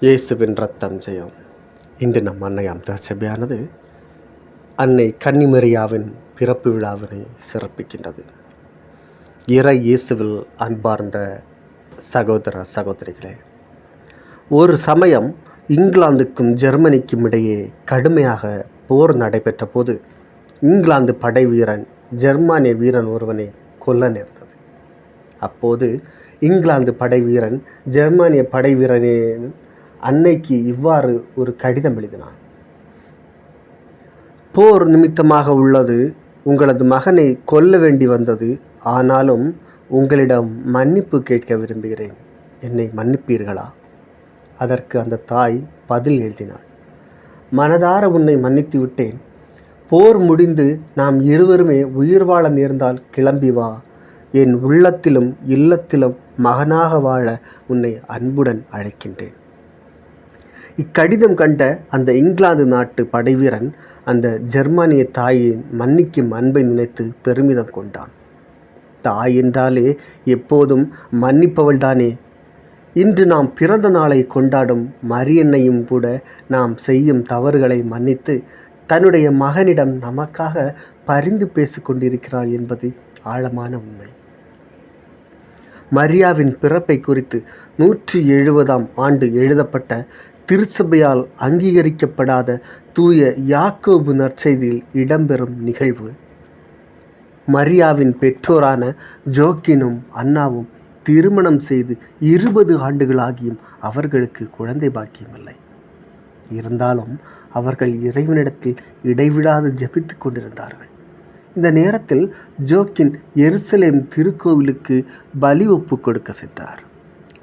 இயேசுவின் ரத்தம் ஜெயம். இன்று நம் அன்னையாம் திருச்சபையானது அன்னை கன்னிமரியாவின் பிறப்பு விழாவினை சிறப்பிக்கின்றது. இறை இயேசுவில் அன்பார்ந்த சகோதர சகோதரிகளே, ஒரு சமயம் இங்கிலாந்துக்கும் ஜெர்மனிக்கும் இடையே கடுமையாக போர் நடைபெற்ற போது இங்கிலாந்து படை வீரன் ஜெர்மானிய வீரன் ஒருவனை கொல்ல நேர்ந்தது. அப்போது இங்கிலாந்து படை வீரன் ஜெர்மானிய படை வீரனின் அன்னைக்கு இவ்வாறு ஒரு கடிதம் எழுதினான். போர் நிமித்தமாக உள்ளது, உங்களது மகனை கொல்ல வேண்டி வந்தது. ஆனாலும் உங்களிடம் மன்னிப்பு கேட்க விரும்புகிறேன், என்னை மன்னிப்பீர்களா? அதற்கு அந்த தாய் பதில் எழுதினாள். மனதார உன்னை மன்னித்து விட்டேன். போர் முடிந்து நாம் இருவருமே உயிர் வாழ நேர்ந்தால் கிளம்பி வா. என் உள்ளத்திலும் இல்லத்திலும் மகனாக வாழ உன்னை அன்புடன் அழைக்கின்றேன். இக்கடிதம் கண்ட அந்த இங்கிலாந்து நாட்டு படைவீரன் அந்த ஜெர்மானிய தாயின் மன்னிக்கும் அன்பை நினைத்து பெருமிதம் கொண்டான். தாய் என்றாலே எப்போதும் மன்னிப்பவள்தானே. இன்று நாம் பிறந்த நாளை கொண்டாடும் மரியன்னையும் கூட நாம் செய்யும் தவறுகளை மன்னித்து தன்னுடைய மகனிடம் நமக்காக பரிந்து பேசிக்கொண்டிருக்கிறாள் என்பது ஆழமான உண்மை. மரியாவின் பிறப்பை குறித்து 170ஆம் ஆண்டு எழுதப்பட்ட திருச்சபையால் அங்கீகரிக்கப்படாத தூய யாக்கோபு நற்செய்தியில் இடம்பெறும் நிகழ்வு. மரியாவின் பெற்றோரான ஜோக்கினும் அன்னாவும் திருமணம் செய்து 20 ஆண்டுகளாகியும் அவர்களுக்கு குழந்தை பாக்கியமில்லை. இருந்தாலும் அவர்கள் இறைவனிடத்தில் இடைவிடாது ஜெபித்து கொண்டிருந்தார்கள். இந்த நேரத்தில் ஜோக்கின் எருசலேம் திருக்கோவிலுக்கு பலி ஒப்பு கொடுக்க சென்றார்.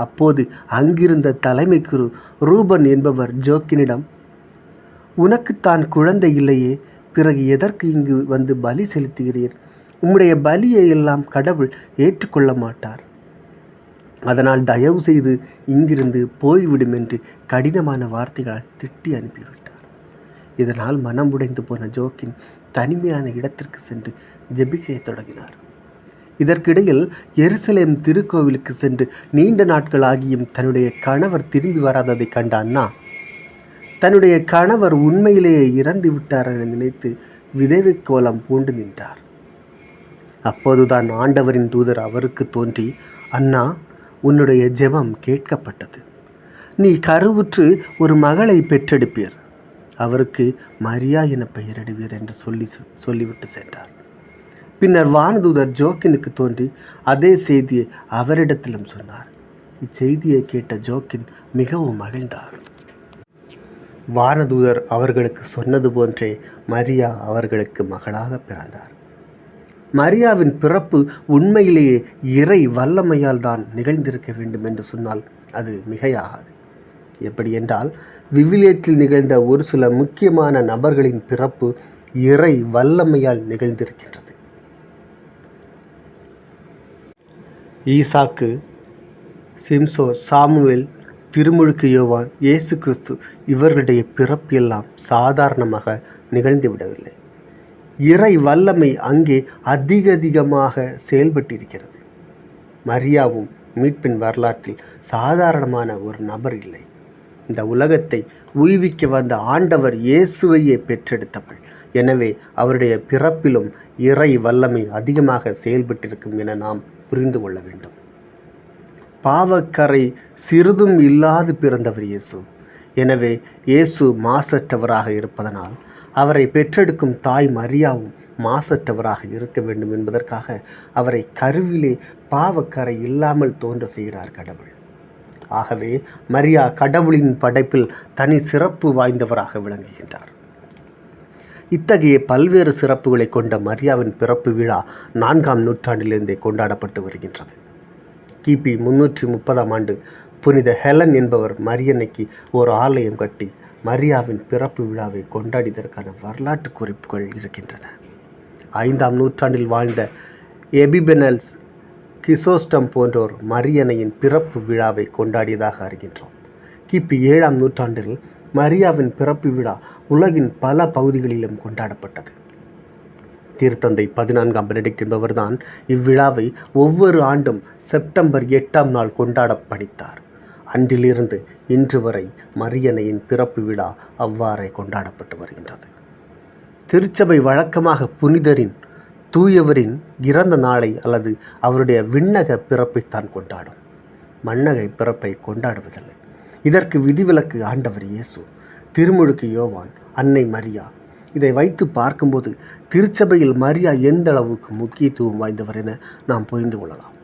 அப்போது அங்கிருந்த தலைமை குரு ரூபன் என்பவர் ஜோக்கினிடம், உனக்குத்தான் குழந்தை இல்லையே, பிறகு எதற்கு இங்கு வந்து பலி செலுத்துகிறீர்? உம்முடைய பலியை எல்லாம் கடவுள் ஏற்றுக்கொள்ள மாட்டார். அதனால் தயவு செய்து இங்கிருந்து போய்விடும் என்று கடினமான வார்த்தைகளால் திட்டி அனுப்பிவிட்டார். இதனால் மனம் உடைந்து போன ஜோக்கின் தனிமையான இடத்திற்கு சென்று ஜெபிக்க தொடங்கினார். இதற்கிடையில் எருசலேம் திருக்கோவிலுக்கு சென்று நீண்ட நாட்கள் ஆகியும் தன்னுடைய கணவர் திரும்பி வராததை கண்ட அண்ணா, தன்னுடைய கணவர் உண்மையிலேயே இறந்து விட்டார் என நினைத்து விதவை கோலம் பூண்டு நின்றார். அப்போதுதான் ஆண்டவரின் தூதர் அவருக்கு தோன்றி, அண்ணா, உன்னுடைய ஜெபம் கேட்கப்பட்டது. நீ கருவுற்று ஒரு மகளை பெற்றெடுப்பீர். அவருக்கு மரியா என பெயரிடுவீர் என்று சொல்லிவிட்டு சென்றார். பின்னர் வானதூதர் ஜோக்கினுக்கு தோன்றி அதே செய்தியை அவரிடத்திலும் சொன்னார். இச்செய்தியை கேட்ட ஜோக்கின் மிகவும் மகிழ்ந்தார். வானதூதர் அவர்களுக்கு சொன்னது போன்றே மரியா அவர்களுக்கு மகளாக பிறந்தார். மரியாவின் பிறப்பு உண்மையிலேயே இறை வல்லமையால் தான் நிகழ்ந்திருக்க வேண்டும் என்று சொன்னால் அது மிகையாகாது. எப்படி என்றால், விவிலியத்தில் நிகழ்ந்த ஒரு சில முக்கியமான நபர்களின் பிறப்பு இறை வல்லமையால் நிகழ்ந்திருக்கின்றது. ஈசாக்கு, சிம்சோன், சாமுவேல், திருமுழுக்கு யோவான், இயேசு கிறிஸ்து இவர்களுடைய பிறப்பு எல்லாம் சாதாரணமாக நிகழ்ந்துவிடவில்லை. இறை வல்லமை அங்கே அதிகமாக செயல்பட்டிருக்கிறது. மரியாவும் மீட்பின் வரலாற்றில் சாதாரணமான ஒரு நபர் இல்லை. இந்த உலகத்தை உய்விக்க வந்த ஆண்டவர் இயேசுவையே பெற்றெடுத்தவள். எனவே அவருடைய பிறப்பிலும் இறை வல்லமை அதிகமாக செயல்பட்டிருக்கும் என நாம் புரிந்து கொள்ள வேண்டும். பாவக்கரை சிறிதும் இல்லாது பிறந்தவர் இயேசு. எனவே இயேசு மாசற்றவராக இருப்பதனால் அவரை பெற்றெடுக்கும் தாய் மரியாவும் மாசற்றவராக இருக்க வேண்டும் என்பதற்காக அவரை கருவிலே பாவக்கரை இல்லாமல் தோன்ற செய்கிறார் கடவுள். ஆகவே மரியா கடவுளின் படைப்பில் தனி சிறப்பு வாய்ந்தவராக விளங்குகின்றார். இத்தகைய பல்வேறு சிறப்புகளை கொண்ட மரியாவின் பிறப்பு விழா 4ஆம் நூற்றாண்டிலிருந்தே கொண்டாடப்பட்டு வருகின்றது. கிபி 330ஆம் ஆண்டு புனித ஹெலன் என்பவர் மரியன்னைக்கு ஒரு ஆலயம் கட்டி மரியாவின் பிறப்பு விழாவை கொண்டாடியதற்கான வரலாற்று குறிப்புகள் இருக்கின்றன. 5ஆம் நூற்றாண்டில் வாழ்ந்த எபிபெனல்ஸ், கிசோஸ்டம் போன்றோர் மரியன்னையின் பிறப்பு விழாவை கொண்டாடியதாக அறிகின்றோம். கிபி 7ஆம் நூற்றாண்டில் மரியாவின் பிறப்பு விழா உலகின் பல பகுதிகளிலும் கொண்டாடப்பட்டது. திருத்தந்தை 14ஆம் பெனடிக்ட் என்பவர்தான் இவ்விழாவை ஒவ்வொரு ஆண்டும் செப்டம்பர் 8ஆம் நாள் கொண்டாட பணித்தார். அன்றிலிருந்து இன்று வரை மரியன்னையின் பிறப்பு விழா அவ்வாறே கொண்டாடப்பட்டு வருகின்றது. திருச்சபை வழக்கமாக புனிதரின் தூயவரின் இறந்த நாளை அல்லது அவருடைய விண்ணக பிறப்பைத்தான் கொண்டாடும். மண்ணகை பிறப்பை கொண்டாடுவதில்லை. இதற்கு விதிவிலக்கு ஆண்டவர் இயேசு, திருமுழுக்கு யோவான், அன்னை மரியா. இதை வைத்து பார்க்கும்போது திருச்சபையில் மரியா எந்த அளவுக்கு முக்கியத்துவம் வாய்ந்தவர் என நாம் புரிந்து கொள்ளலாம்.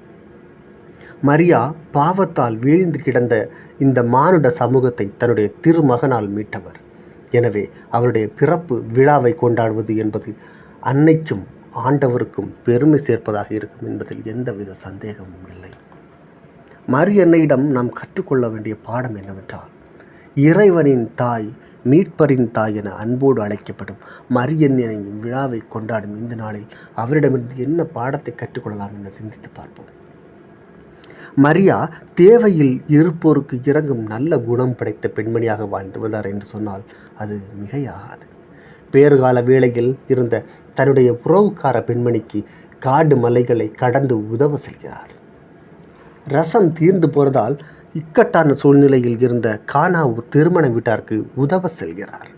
மரியா பாவத்தால் வீழ்ந்து கிடந்த இந்த மானுட சமூகத்தை தன்னுடைய திருமகனால் மீட்டவர். எனவே அவருடைய பிறப்பு விழாவை கொண்டாடுவது என்பது அன்னைக்கும் ஆண்டவருக்கும் பெருமை சேர்ப்பதாக இருக்கும் என்பதில் எந்தவித சந்தேகமும் இல்லை. மரியன்னையிடம் நாம் கற்றுக்கொள்ள வேண்டிய பாடம் என்னவென்றால், இறைவனின் தாய், மீட்பரின் தாய் என அன்போடு அழைக்கப்படும் மரியன்னையின் விழாவை கொண்டாடும் இந்த நாளில் அவரிடமிருந்து என்ன பாடத்தை கற்றுக்கொள்ளலாம் என சிந்தித்து பார்ப்போம். மரியா தேவையில் இருப்போருக்கு இறங்கும் நல்ல குணம் படைத்த பெண்மணியாக வாழ்ந்து வந்தார் என்று சொன்னால் அது மிகையாகாது. பேறுகால வேளையில் இருந்த தன்னுடைய உறவுக்கார பெண்மணிக்கு காடு மலைகளை கடந்து உதவ செல்கிறார். ரசம் தீர்ந்து போனதால் இக்கட்டான சூழ்நிலையில் இருந்த கானா திருமண வீட்டாருக்கு உதவ செல்கிறார்.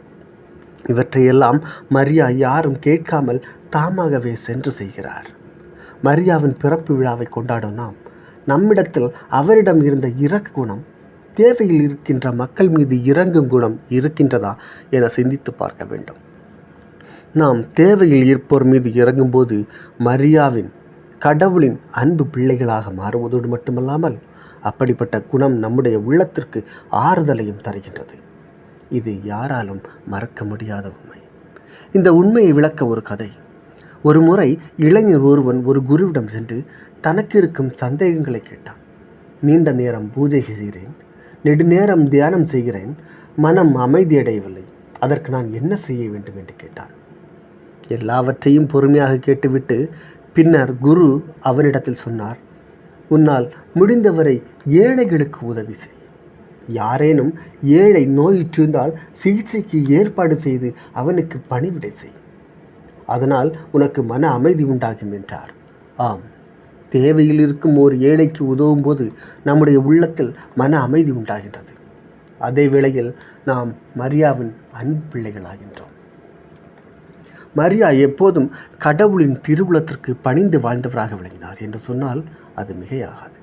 இவற்றையெல்லாம் மரியா யாரும் கேட்காமல் தாமாகவே சென்று செய்கிறார். மரியாவின் பிறப்பு விழாவை கொண்டாடும் நாம் நம்மிடத்தில் அவரிடம் இருந்த இரக்க குணம், தேவையில் இருக்கின்ற மக்கள் மீது இறங்கும் குணம் இருக்கின்றதா என சிந்தித்து பார்க்க வேண்டும். நாம் தேவையில் இருப்போர் மீது இறங்கும்போது மரியாவின் கடவுளின் அன்பு பிள்ளைகளாக மாறுவதோடு மட்டுமல்லாமல் அப்படிப்பட்ட குணம் நம்முடைய உள்ளத்திற்கு ஆறுதலையும் தருகின்றது. இது யாராலும் மறக்க முடியாத உண்மை. இந்த உண்மையை விளக்க ஒரு கதை. ஒரு முறை இளைஞர் ஒருவன் ஒரு குருவிடம் சென்று தனக்கு இருக்கும் சந்தேகங்களை கேட்டான். நீண்ட நேரம் பூஜை செய்கிறேன், நெடுநேரம் தியானம் செய்கிறேன், மனம் அமைதியடையவில்லை, அதற்கு நான் என்ன செய்ய வேண்டும் என்று கேட்டான். எல்லாவற்றையும் பொறுமையாக கேட்டுவிட்டு பின்னர் குரு அவனிடத்தில் சொன்னார், உன்னால் முடிந்தவரை ஏழைகளுக்கு உதவி செய். யாரேனும் ஏழை நோயுற்றிருந்தால் சிகிச்சைக்கு ஏற்பாடு செய்து அவனுக்கு பணிவிடை செய். அதனால் உனக்கு மன அமைதி உண்டாகும் என்றார். ஆம், தேவையில் இருக்கும் ஓர் ஏழைக்கு உதவும் போது நம்முடைய உள்ளத்தில் மன அமைதி உண்டாகின்றது. அதே வேளையில் நாம் மரியாவின் அன்பு பிள்ளைகளாகின்றோம். மரியா எப்போதும் கடவுளின் திருவுளத்திற்கு பணிந்து வாழ்ந்தவராக விளங்கினார் என்று சொன்னால் அது மிகையாகாது.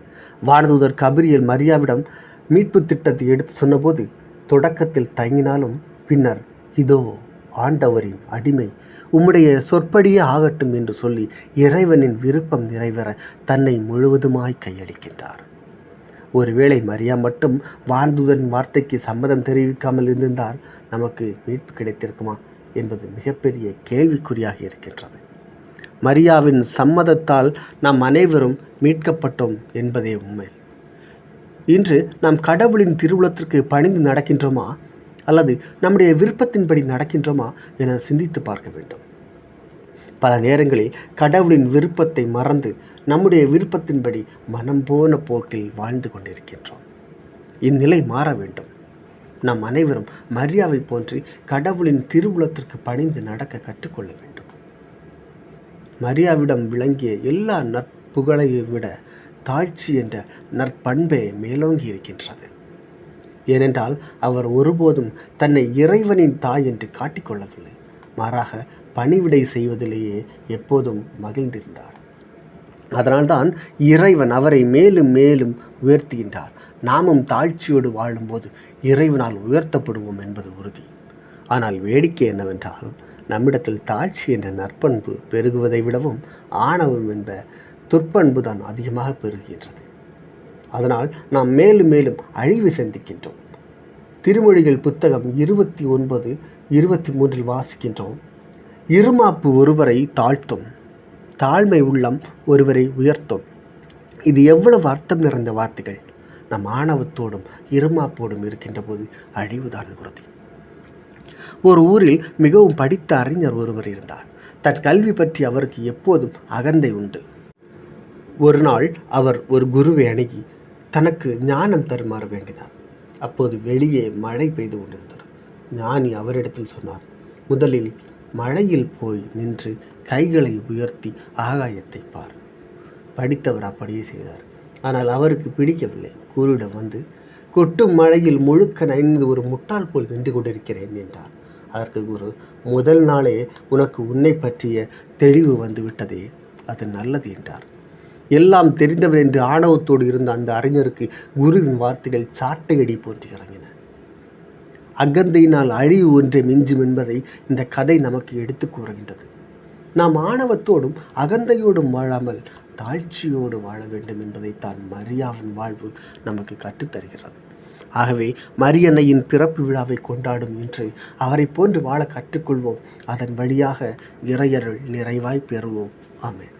வானதூதர் கபிரியேல் மரியாவிடம் மீட்பு திட்டத்தை எடுத்து சொன்னபோது தொடக்கத்தில் தயங்கினாலும் பின்னர் இதோ ஆண்டவரின் அடிமை, உம்முடைய சொற்படியே ஆகட்டும் என்று சொல்லி இறைவனின் விருப்பம் நிறைவேற தன்னை முழுவதுமாய் கையளிக்கின்றார். ஒருவேளை மரியா மட்டும் வானதூதரின் வார்த்தைக்கு சம்மதம் தெரிவிக்காமல் இருந்திருந்தால் நமக்கு மீட்பு கிடைத்திருக்குமா என்பது மிகப்பெரிய கேள்விக்குறியாக இருக்கின்றது. மரியாவின் சம்மதத்தால் நாம் அனைவரும் மீட்கப்பட்டோம் என்பதே உண்மை. இன்று நாம் கடவுளின் திருவுளத்திற்கு பணிந்து நடக்கின்றோமா அல்லது நம்முடைய விருப்பத்தின்படி நடக்கின்றோமா என சிந்தித்து பார்க்க வேண்டும். பல நேரங்களில் கடவுளின் விருப்பத்தை மறந்து நம்முடைய விருப்பத்தின்படி மனம் போன போக்கில் வாழ்ந்து கொண்டிருக்கின்றோம். இந்நிலை மாற வேண்டும். நாம் அனைவரும் மரியாவை போன்று கடவுளின் திருவுளத்திற்கு பணிந்து நடக்க கற்றுக்கொள்ள வேண்டும். மரியாவிடம் விளங்கிய எல்லா நற்புகழையும் விட தாழ்ச்சி என்ற நற்பண்பே மேலோங்கி இருக்கின்றது. ஏனென்றால் அவர் ஒருபோதும் தன்னை இறைவனின் தாய் என்று காட்டிக்கொள்ளவில்லை. மாறாக பணிவிடை செய்வதிலேயே எப்போதும் மகிழ்ந்திருந்தார். அதனால்தான் இறைவன் அவரை மேலும் மேலும் உயர்த்துகின்றார். நாமும் தாழ்ச்சியோடு வாழும்போது இறைவனால் உயர்த்தப்படுவோம் என்பது உறுதி. ஆனால் வேடிக்கை என்னவென்றால், நம்மிடத்தில் தாழ்ச்சி என்ற நற்பண்பு பெருகுவதை விடவும் ஆணவம் என்ற துற்பண்பு தான் அதிகமாக பெருகின்றது. அதனால் நாம் மேலும் மேலும் அழிவு சந்திக்கின்றோம். திருமொழிகள் புத்தகம் 29:23 வாசிக்கின்றோம், இருமாப்பு ஒருவரை தாழ்த்தும், தாழ்மை உள்ளம் ஒருவரை உயர்த்தும். இது எவ்வளவு அர்த்தம் நிறைந்த வார்த்தைகள்! நம் ஆணவத்தோடும் இருமாப்போடும் இருக்கின்ற போது அழிவுதான் உறுதி. ஒரு ஊரில் மிகவும் படித்த அறிஞர் ஒருவர் இருந்தார். தன் கல்வி பற்றி அவருக்கு எப்போதும் அகந்தை உண்டு. ஒரு நாள் அவர் ஒரு குருவை அணுகி தனக்கு ஞானம் தருமாறு வேண்டினார். அப்போது வெளியே மழை பெய்து கொண்டிருந்தார். ஞானி அவரிடத்தில் சொன்னார், முதலில் மழையில் போய் நின்று கைகளை உயர்த்தி ஆகாயத்தை பார். படித்தவர் அப்படியே செய்தார். ஆனால் அவருக்கு பிடிக்கவில்லை. குருவிடம் வந்து, கொட்டும் மழையில் முழுக்க நனைந்து ஒரு முட்டாள் போல் நின்று கொண்டிருக்கிறேன் என்றார். அதற்கு குரு, முதல் நாளே உனக்கு உன்னை பற்றிய தெளிவு வந்துவிட்டதே, அது நல்லது என்றார். எல்லாம் தெரிந்தவர் என்று ஆணவத்தோடு இருந்த அந்த அறிஞருக்கு குருவின் வார்த்தைகள் சாட்டையடி போன்று இறங்கின. அகந்தையினால் அழிவு ஒன்றை மிஞ்சும் என்பதை இந்த கதை நமக்கு எடுத்து கூறுகின்றது. நாம் ஆணவத்தோடும் அகந்தையோடும் வாழாமல் தாழ்ச்சியோடு வாழ வேண்டும் என்பதைத்தான் மரியாவின் வாழ்வு நமக்கு கற்றுத்தருகிறது. ஆகவே மரியன்னையின் பிறப்பு விழாவை கொண்டாடும் இன்று அவரை போன்று வாழ கற்றுக்கொள்வோம். அதன் வழியாக இறையருள் நிறைவாய் பெறுவோம். ஆமென்.